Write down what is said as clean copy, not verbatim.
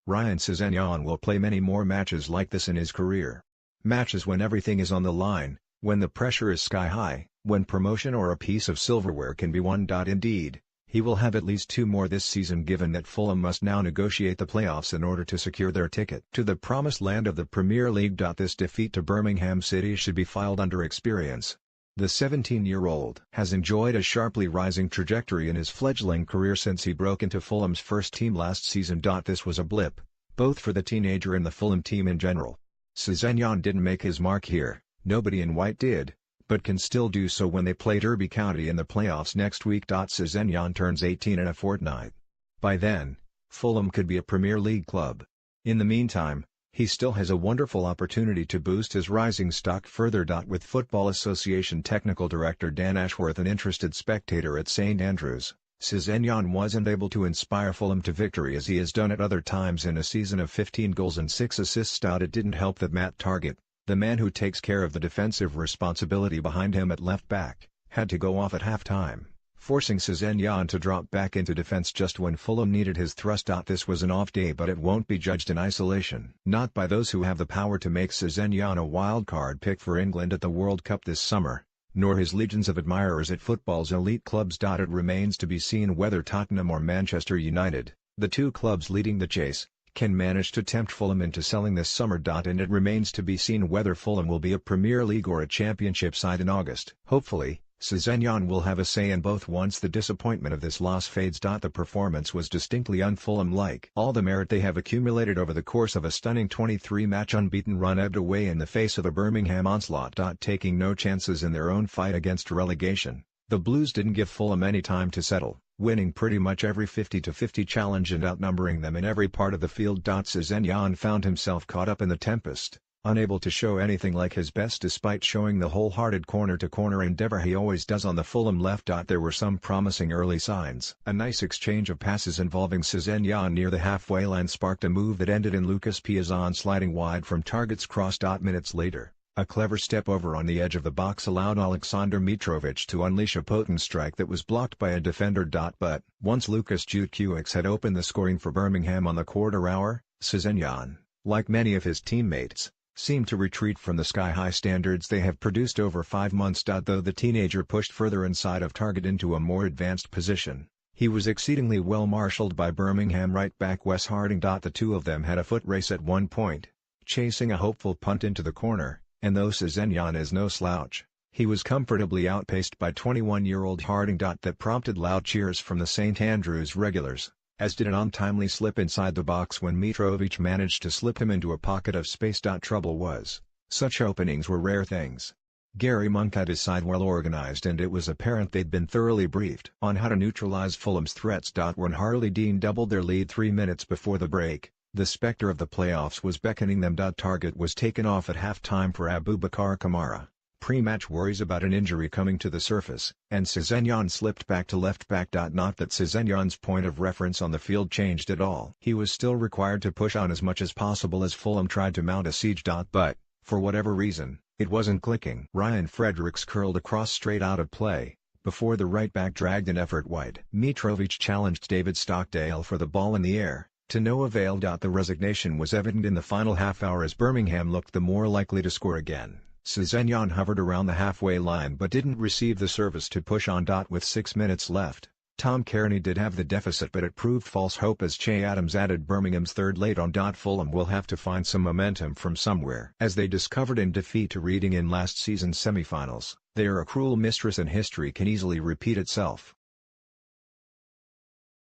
Ryan Sessegnon will play many more matches like this in his career. Matches when everything is on the line, when the pressure is sky high, when promotion or a piece of silverware can be won. Indeed, he will have at least 2 more this season, given that Fulham must now negotiate the playoffs in order to secure their ticket to the promised land of the Premier League. This defeat to Birmingham City should be filed under experience. The 17-year-old has enjoyed a sharply rising trajectory in his fledgling career since he broke into Fulham's first team last season. This was a blip, both for the teenager and the Fulham team in general. Sessegnon didn't make his mark here, nobody in white did, but can still do so when they play Derby County in the playoffs next week. Sessegnon turns 18 in a fortnight. By then, Fulham could be a Premier League club. In the meantime, he still has a wonderful opportunity to boost his rising stock further. With Football Association Technical Director Dan Ashworth an interested spectator at St Andrews, Sessegnon wasn't able to inspire Fulham to victory as he has done at other times in a season of 15 goals and 6 assists. It didn't help that Matt Targett, the man who takes care of the defensive responsibility behind him at left back, had to go off at half-time, forcing Sessegnon to drop back into defense just when Fulham needed his thrust. This was an off day, but it won't be judged in isolation. Not by those who have the power to make Sessegnon a wild-card pick for England at the World Cup this summer, nor his legions of admirers at football's elite clubs. It remains to be seen whether Tottenham or Manchester United, the 2 clubs leading the chase, can manage to tempt Fulham into selling this summer. And it remains to be seen whether Fulham will be a Premier League or a Championship side in August. Hopefully, Sessegnon will have a say in both once the disappointment of this loss fades. The performance was distinctly un-Fulham-like. All the merit they have accumulated over the course of a stunning 23-match unbeaten run ebbed away in the face of a Birmingham onslaught. Taking no chances in their own fight against relegation, the Blues didn't give Fulham any time to settle, winning pretty much every 50-50 challenge and outnumbering them in every part of the field. Sessegnon found himself caught up in the tempest, unable to show anything like his best despite showing the wholehearted corner-to-corner endeavor he always does on the Fulham left. There were some promising early signs. A nice exchange of passes involving Sessegnon near the halfway line sparked a move that ended in Lucas Piazon sliding wide from Targett's cross. Minutes later, a clever step over on the edge of the box allowed Aleksandar Mitrovic to unleash a potent strike that was blocked by a defender. But once Lucas Jutkiewicz had opened the scoring for Birmingham on the quarter hour, Sessegnon, like many of his teammates, seemed to retreat from the sky-high standards they have produced over 5 months. Though the teenager pushed further inside of Targett into a more advanced position, he was exceedingly well marshalled by Birmingham right-back Wes Harding. The 2 of them had a foot race at one point, chasing a hopeful punt into the corner, and though Sessegnon is no slouch, he was comfortably outpaced by 21-year-old Harding. That prompted loud cheers from the St Andrews regulars, as did an untimely slip inside the box when Mitrovic managed to slip him into a pocket of space. Trouble was, such openings were rare things. Gary Monk had his side well organized and it was apparent they'd been thoroughly briefed on how to neutralize Fulham's threats. When Harley Dean doubled their lead 3 minutes before the break, the spectre of the playoffs was beckoning them. Targett was taken off at half-time for Aboubakar Kamara. Pre-match worries about an injury coming to the surface, and Sessegnon slipped back to left back. Not that Sessegnon's point of reference on the field changed at all. He was still required to push on as much as possible as Fulham tried to mount a siege. But, for whatever reason, it wasn't clicking. Ryan Fredericks curled across straight out of play, before the right back dragged an effort wide. Mitrovic challenged David Stockdale for the ball in the air, to no avail. The resignation was evident in the final half-hour as Birmingham looked the more likely to score again. Sessegnon hovered around the halfway line but didn't receive the service to push on. With 6 minutes left, Tom Kearney did have the deficit but it proved false hope as Che Adams added Birmingham's third late on. Fulham will have to find some momentum from somewhere. As they discovered in defeat to Reading in last season's semi-finals, they are a cruel mistress and history can easily repeat itself.